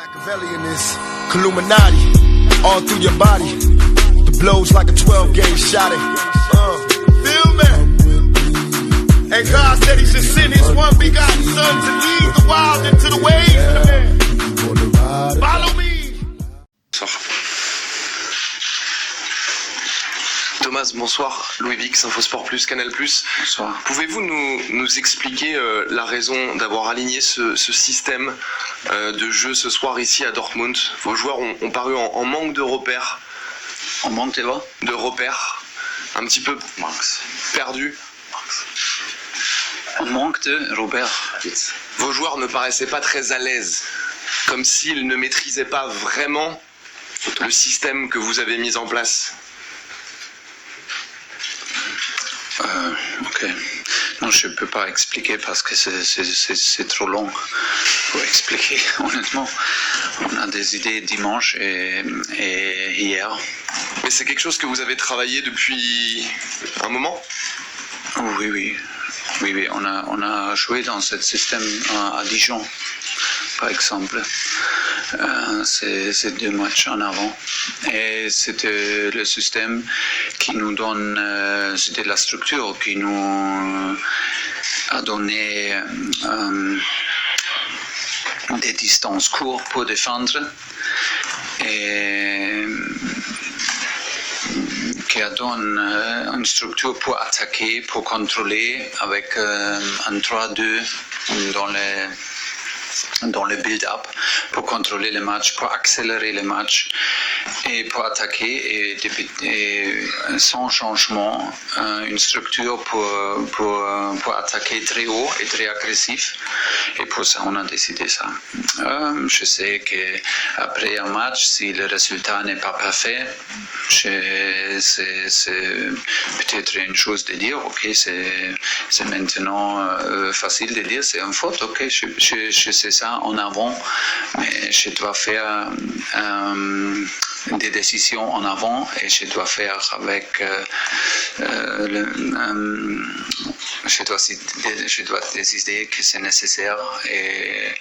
Machiavelli in this Illuminati, all through your body. The blows like a 12-gauge shot. Feel me? And God said He should send His one begotten Son to lead the wild into the ways. Follow me. Thomas, bonsoir. Louis Vix, Infosport Plus, Canal Plus. Bonsoir. Pouvez-vous nous expliquer la raison d'avoir aligné ce système de jeu ce soir ici à Dortmund? Vos joueurs ont paru en manque de repères. En manque de quoi? De repères. Un petit peu perdus. En manque de repères. Vos joueurs ne paraissaient pas très à l'aise. Comme s'ils ne maîtrisaient pas vraiment le système que vous avez mis en place. Ok. Non, je ne peux pas expliquer parce que c'est trop long pour expliquer, honnêtement. On a des idées dimanche et hier. Mais c'est quelque chose que vous avez travaillé depuis un moment? Oui. On a joué dans ce système à Dijon, par exemple. C'est 2 matchs en avant. Et c'était le système qui nous donne, c'était la structure qui nous a donné des distances courtes pour défendre et qui donne une structure pour attaquer, pour contrôler avec un 3-2 dans le build-up, pour contrôler le match, pour accélérer le match et pour attaquer et sans changement, une structure pour attaquer très haut et très agressif. Et pour ça, on a décidé ça. Je sais qu'après un match, si le résultat n'est pas parfait, c'est peut-être une chose de dire, ok, c'est maintenant facile de dire, c'est une faute, ok, je sais ça en avant, mais je dois faire des décisions en avant et je dois faire avec je dois décider que c'est nécessaire et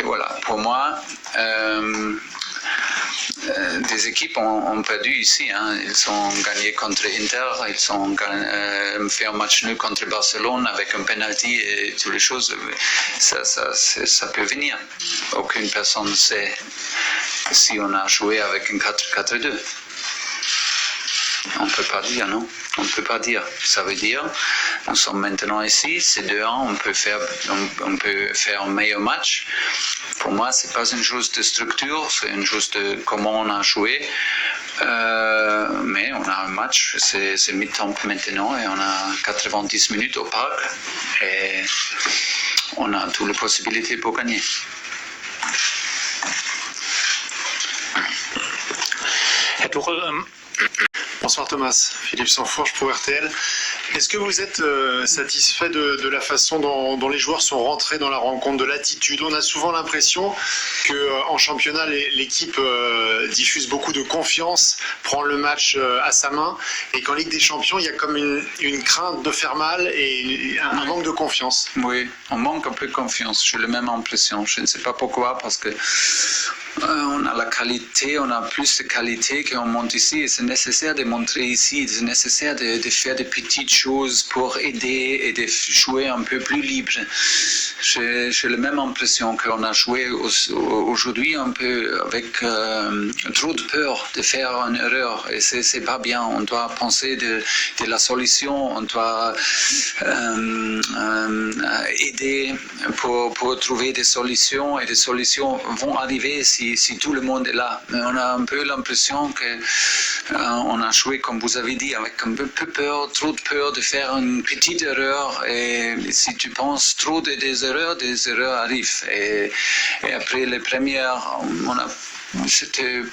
voilà. Pour moi, des équipes ont perdu ici. Ils ont gagné contre Inter, ils ont fait un match nul contre Barcelone avec un penalty et toutes les choses. Ça peut venir. Aucune personne ne sait si on a joué avec un 4-4-2. On ne peut pas dire, non? On ne peut pas dire. Ça veut dire, nous sommes maintenant ici, c'est 2-1, on peut faire un meilleur match. Pour moi, ce n'est pas une chose de structure, c'est une chose de comment on a joué. Mais on a un match, c'est mi-temps maintenant, et on a 90 minutes au parc. Et on a toutes les possibilités pour gagner. Bonsoir Thomas, Philippe Sanfourche pour RTL. Est-ce que vous êtes satisfait de la façon dont les joueurs sont rentrés dans la rencontre, de l'attitude? On a souvent l'impression qu'en championnat, l'équipe diffuse beaucoup de confiance, prend le match à sa main, et qu'en Ligue des Champions, il y a comme une crainte de faire mal et un manque de confiance. Oui, on manque un peu de confiance, j'ai la même impression. Je ne sais pas pourquoi, parce que on a la qualité, on a plus de qualité qu'on monte ici et c'est nécessaire de montrer ici, c'est nécessaire de faire des petites choses pour aider et de jouer un peu plus libre. J'ai la même impression qu'on a joué aujourd'hui un peu avec trop de peur de faire une erreur et c'est pas bien. On doit penser de la solution, on doit aider pour trouver des solutions et des solutions vont arriver si tout le monde est là. Mais on a un peu l'impression qu'on a joué, comme vous avez dit, avec un peu peur, trop de peur de faire une petite erreur. Et si tu penses trop des erreurs arrivent. Et après les premières, c'était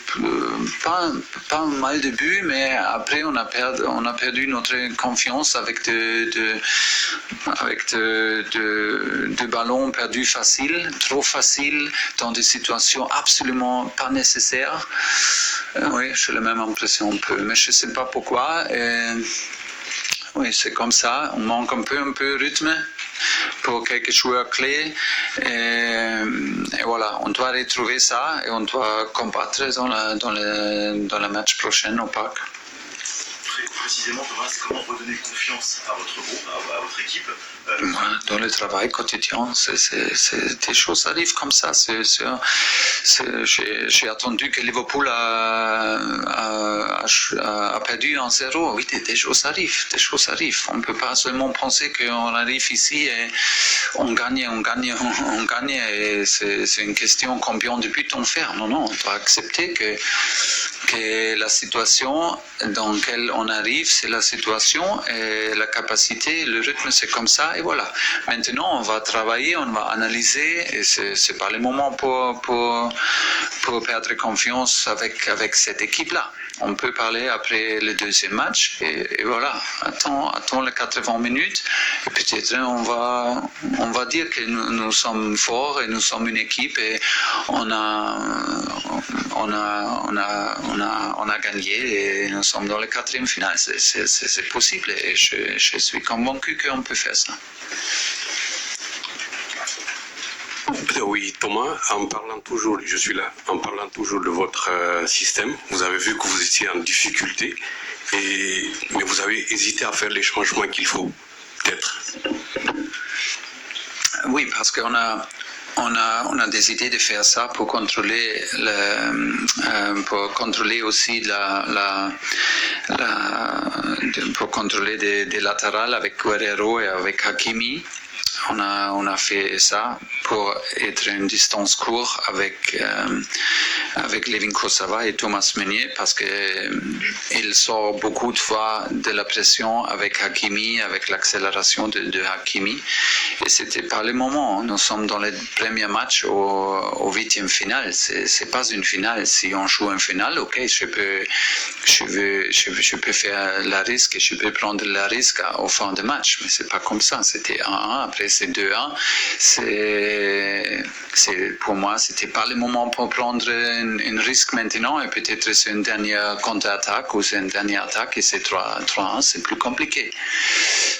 pas mal de buts, mais après on a perdu notre confiance avec de ballons perdus faciles, trop faciles, dans des situations absolument pas nécessaires. Oui, j'ai la même impression un peu, mais je ne sais pas pourquoi. Oui, c'est comme ça, on manque un peu de rythme pour quelques joueurs clés. Et voilà, on doit retrouver ça et on doit combattre dans le match prochain au parc. Précisément, Thomas, comment redonner confiance à votre groupe, à votre équipe Dans le travail quotidien, des choses arrivent comme ça. J'ai attendu que Liverpool a perdu 1-0. Oui, des choses arrivent. On ne peut pas seulement penser qu'on arrive ici et on gagne. Et c'est une question combien de buts on fait. Non, on doit accepter que la situation dans laquelle on arrive, c'est la situation et la capacité, le rythme, c'est comme ça et voilà. Maintenant, on va travailler, on va analyser et c'est pas le moment pour perdre confiance avec cette équipe-là. On peut parler après le deuxième match et voilà. Attends les 80 minutes et peut-être on va dire que nous sommes forts et nous sommes une équipe et on a gagné et nous sommes dans le 4e finale. C'est possible et je suis convaincu qu'on peut faire ça. Oui, Thomas, je suis là, en parlant toujours de votre système, vous avez vu que vous étiez en difficulté, mais vous avez hésité à faire les changements qu'il faut, peut-être. Oui, parce qu'on a décidé de faire ça pour contrôler aussi pour contrôler des latérales avec Guerrero et avec Hakimi. On a fait ça pour être une distance courte avec Layvin Kurzawa et Thomas Meunier parce qu'il sort beaucoup de fois de la pression avec Hakimi, avec l'accélération de Hakimi. Et c'était pas le moment. Nous sommes dans le premier match au 8e finale. C'est pas une finale. Si on joue une finale, ok, je peux faire la risque et je peux prendre le risque au fin de match. Mais c'est pas comme ça. C'était 1-1, après c'est 2-1. Pour moi, c'était pas le moment pour prendre un risque maintenant et peut-être c'est une dernière contre-attaque ou c'est une dernière attaque et c'est 3-1, c'est plus compliqué.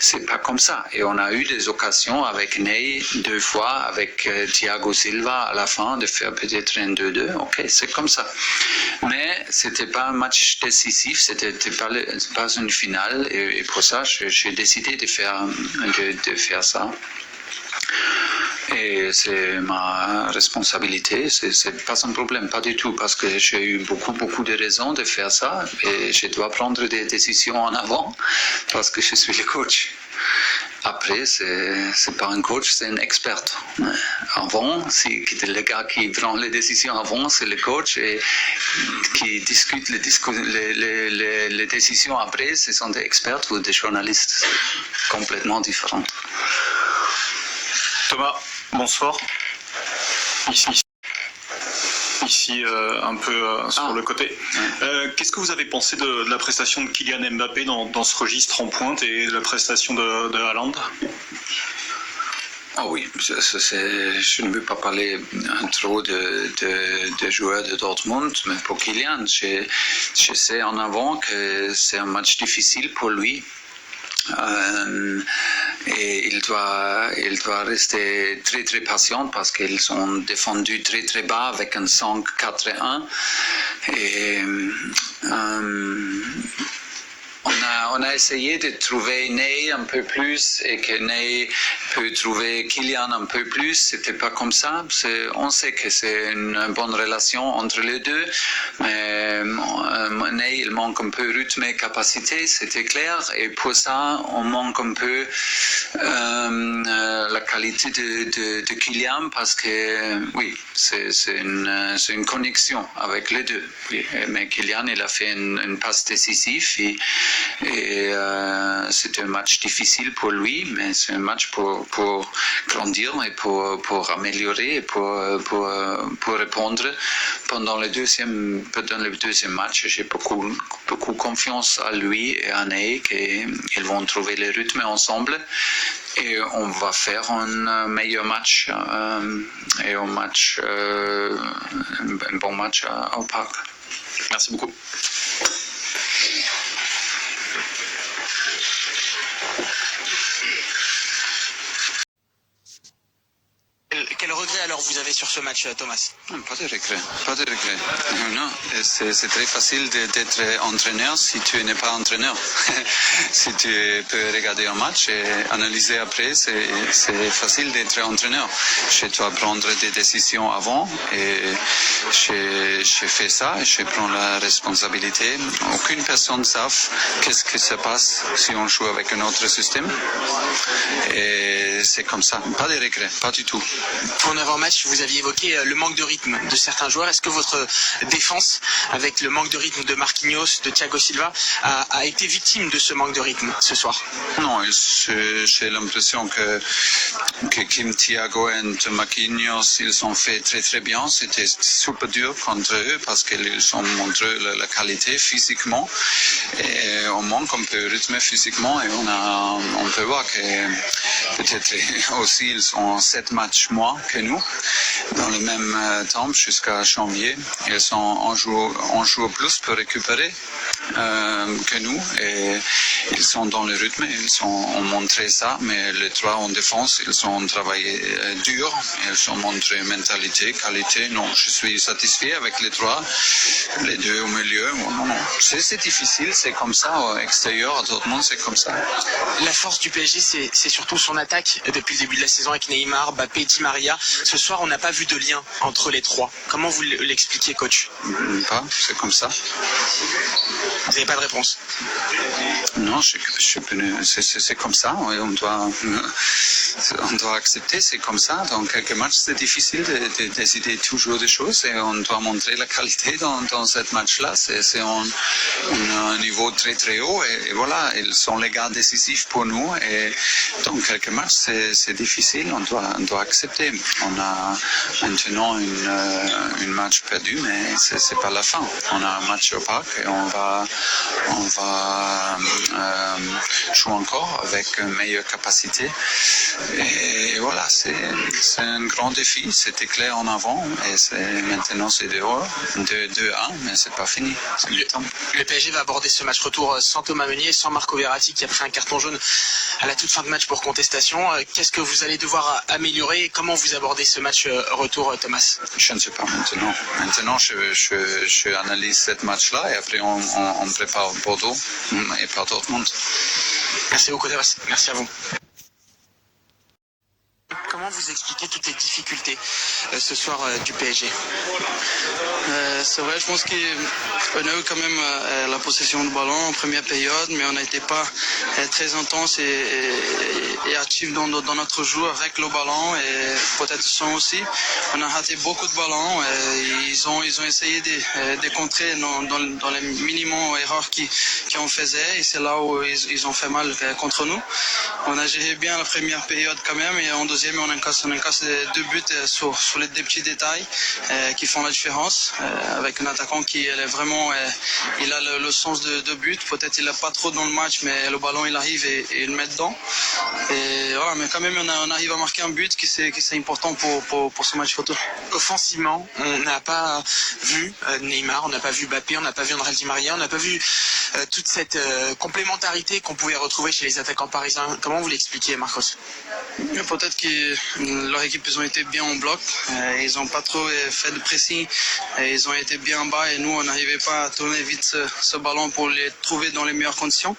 C'est pas comme ça. Et on a eu des occasions avec Ney 2 fois, avec Thiago Silva à la fin de faire peut-être un 2-2. Ok, c'est comme ça. Mais c'était pas un match décisif, c'était pas une finale et pour ça, j'ai décidé de faire ça. Et c'est ma responsabilité, c'est pas un problème, pas du tout, parce que j'ai eu beaucoup de raisons de faire ça et je dois prendre des décisions en avant parce que je suis le coach. Après, c'est pas un coach, c'est un expert. Avant, c'est le gars qui prend les décisions avant, c'est le coach et qui discute les décisions après, ce sont des experts ou des journalistes. C'est complètement différent. Thomas, bonsoir. Ici un peu sur le côté. Qu'est-ce que vous avez pensé de la prestation de Kylian Mbappé dans ce registre en pointe et de la prestation de Haaland ? Ah oui, je ne veux pas parler trop de joueurs de Dortmund, mais pour Kylian, je sais en avant que c'est un match difficile pour lui. Et il doit rester très patient parce qu'ils ont défendu très bas avec un 5-4-1 et on a essayé de trouver Ney un peu plus et que Ney peut trouver Kylian un peu plus. C'était pas comme ça. On sait que c'est une bonne relation entre les deux, mais Ney il manque un peu rythme et capacité, c'était clair. Et pour ça, on manque un peu la qualité de Kylian parce que oui, c'est une connexion avec les deux. Oui, mais Kylian il a fait une passe décisive et c'est un match difficile pour lui, mais c'est un match pour grandir et pour améliorer et pour répondre. Pendant le deuxième match, j'ai beaucoup confiance à lui et à Ney qu'ils vont trouver le rythme ensemble et on va faire un meilleur match et un bon match au parc. Merci beaucoup. sur ce match, Thomas? Pas de regret, pas de regret. Non, c'est très facile d'être entraîneur si tu n'es pas entraîneur. Si tu peux regarder un match et analyser après, c'est facile d'être entraîneur. Je dois prendre des décisions avant et je fais ça et je prends la responsabilité. Aucune personne ne sait qu'est-ce qui se passe si on joue avec un autre système. Et c'est comme ça, pas de regrets, pas du tout. En avant-match, vous aviez évoqué le manque de rythme de certains joueurs. Est-ce que votre défense, avec le manque de rythme de Marquinhos, de Thiago Silva, a été victime de ce manque de rythme ce soir? Non, j'ai l'impression que Kim, Thiago et Marquinhos, ils ont fait très très bien. C'était super dur contre eux parce qu'ils ont montré la qualité physiquement. Et on manque un peu de rythme physiquement et on peut voir que peut-être aussi ils ont 7 matchs moins que nous. Dans le même temps, jusqu'à janvier, on joue plus pour récupérer que nous et ils sont dans le rythme, ils ont montré ça, mais les trois en défense, ils ont travaillé dur, ils ont montré mentalité, qualité. Non, je suis satisfait avec les trois, les deux au milieu. Non. C'est difficile, c'est comme ça, à l'extérieur, à Dortmund, c'est comme ça. La force du PSG, c'est surtout son attaque depuis le début de la saison avec Neymar, Mbappé, Di Maria. Ce soir, on n'a pas vu de lien entre les trois. Comment vous l'expliquez, coach? Pas, c'est comme ça. Vous n'avez pas de réponse? Non, c'est comme ça. On doit accepter, c'est comme ça. Dans quelques matchs, c'est difficile de décider toujours des choses et on doit montrer la qualité dans ce match-là. C'est un niveau très très haut et voilà, ils sont les gars décisifs pour nous et dans quelques matchs, c'est difficile. On doit accepter. On a maintenant une match perdu, mais c'est pas la fin. On a un match au parc et on va jouer encore avec une meilleure capacité. Et voilà, c'est un grand défi. C'était clair en avant et maintenant c'est dehors, 2-1, mais c'est pas fini. Le PSG va aborder ce match retour sans Thomas Meunier, sans Marco Verratti qui a pris un carton jaune à la toute fin de match pour contestation. Qu'est-ce que vous allez devoir améliorer et comment vous abordez ce match retour, Thomas? Je ne sais pas maintenant. Maintenant, je analyse ce match-là et après on prépare Bordeaux et pas Dortmund. Merci beaucoup, Thomas. Merci à vous. Comment vous expliquez toutes les difficultés ce soir du PSG? C'est vrai, je pense qu'on a eu quand même la possession du ballon en première période, mais on n'était pas très intense et actif dans notre jeu avec le ballon et peut-être son aussi. On a raté beaucoup de ballons et ils ont essayé de contrer dans les minimums erreurs qu'on faisait et c'est là où ils ont fait mal contre nous. On a géré bien la première période quand même et en deuxième on encaisse 2 buts sur des petits détails qui font la différence. Avec un attaquant qui est vraiment, il a le sens de but. Peut-être il n'a pas trop dans le match, mais le ballon il arrive et il le met dedans. Et voilà, mais quand même on arrive à marquer un but qui c'est important pour ce match retour. Offensivement, on n'a pas vu Neymar, on n'a pas vu Mbappé, on n'a pas vu André Di Maria, on n'a pas vu toute cette complémentarité qu'on pouvait retrouver chez les attaquants parisiens. Comment vous l'expliquez, Marcos? Peut-être que leur équipe ils ont été bien en bloc, ils n'ont pas trop fait de pressing, ils ont été bien en bas et nous on n'arrivait pas à tourner vite ce ballon pour les trouver dans les meilleures conditions.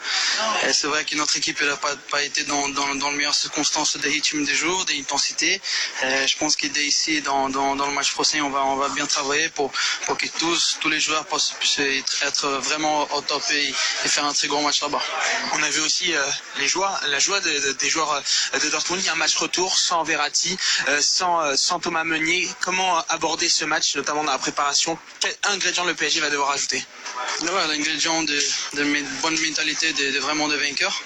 Et c'est vrai que notre équipe n'a pas été dans les meilleures circonstances de rythme des jours, d'intensité. Je pense que dès ici, dans le match prochain, on va bien travailler pour que tous les joueurs puissent être vraiment au top et faire un très gros match là-bas. On a vu aussi la joie des joueurs de Dortmund. Il y a un match retour sans Verratti, sans Thomas Meunier. Comment aborder ce match, notamment dans la préparation? Quel ingrédient le PSG va devoir ajouter? L'ingrédient de bonne mentalité, vraiment de vainqueurs.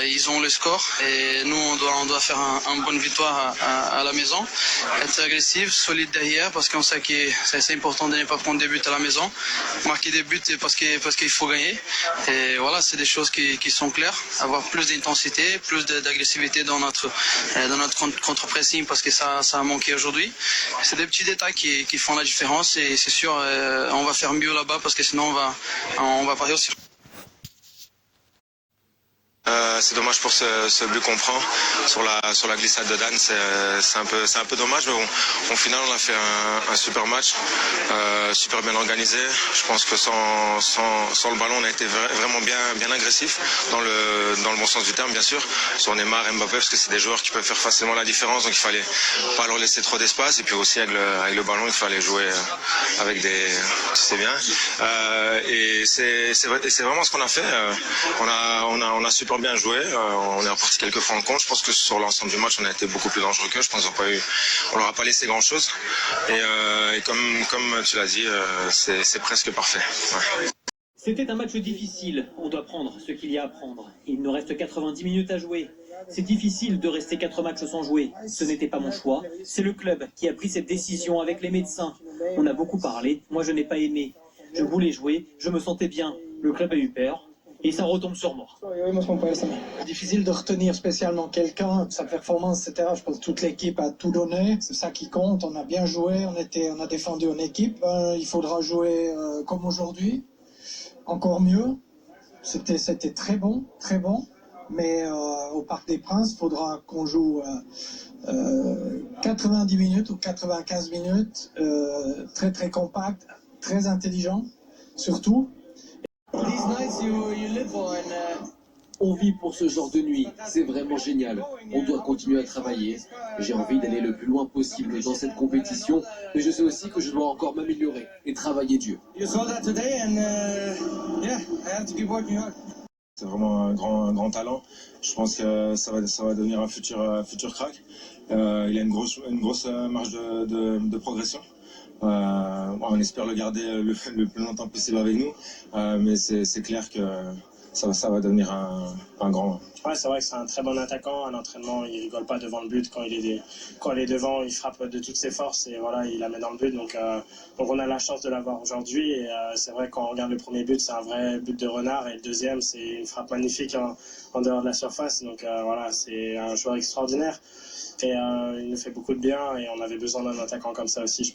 Ils ont le score et nous on doit faire une bonne victoire à la maison. Être agressif, solide derrière parce qu'on sait que c'est important de ne pas prendre des buts à la maison. Marquer des buts parce qu'il faut gagner. Et voilà, c'est des choses qui sont claires. Avoir plus d'intensité, plus d'agressivité dans notre contre-pressing parce que ça a manqué aujourd'hui. C'est des petits détails qui font la différence et c'est sûr on va faire mieux là-bas parce que sinon on va pas réussir. C'est dommage pour ce but qu'on prend sur la glissade de Dan, c'est un peu dommage, mais bon, au final on a fait un super match, super bien organisé. Je pense que sans le ballon on a été vraiment bien agressif dans le bon sens du terme, bien sûr, sur Neymar, Mbappé, parce que c'est des joueurs qui peuvent faire facilement la différence, donc il fallait pas leur laisser trop d'espace, et puis aussi avec le ballon il fallait jouer avec des, tu sais bien, et c'est vraiment ce qu'on a fait. On a super bien joué, on est reparti quelques fois en compte. Je pense que sur l'ensemble du match on a été beaucoup plus dangereux qu'eux. Je pense qu'on leur a pas laissé grand chose, et comme tu l'as dit, c'est presque parfait. Ouais. C'était un match difficile, on doit prendre ce qu'il y a à prendre. Il nous reste 90 minutes à jouer. C'est difficile de rester 4 matchs sans jouer. Ce n'était pas mon choix. C'est le club qui a pris cette décision avec les médecins. On a beaucoup parlé, moi je n'ai pas aimé. Je voulais jouer, je me sentais bien. Le club a eu peur, et ça retombe sur moi. C'est difficile de retenir spécialement quelqu'un, sa performance, etc. Je pense que toute l'équipe a tout donné, c'est ça qui compte. On a bien joué, on a défendu en équipe. Il faudra jouer comme aujourd'hui, encore mieux. C'était très bon, mais au Parc des Princes, il faudra qu'on joue 90 minutes ou 95 minutes, très compact, très intelligent, surtout. On vit pour ce genre de nuit, c'est vraiment génial. On doit continuer à travailler. J'ai envie d'aller le plus loin possible dans cette compétition, mais je sais aussi que je dois encore m'améliorer et travailler dur. C'est vraiment un grand talent. Je pense que ça va devenir un futur crack. Il a une grosse marge de progression. On espère le garder le plus longtemps possible avec nous, mais c'est clair que ça va devenir un grand. Ouais, c'est vrai que c'est un très bon attaquant. À l'entraînement, il rigole pas devant le but. Quand il est devant, il frappe de toutes ses forces et voilà, il la met dans le but. Donc on a la chance de l'avoir aujourd'hui. Et c'est vrai, quand on regarde le premier but, c'est un vrai but de renard. Et le deuxième, c'est une frappe magnifique en dehors de la surface. Donc voilà, c'est un joueur extraordinaire. Et il nous fait beaucoup de bien. Et on avait besoin d'un attaquant comme ça aussi.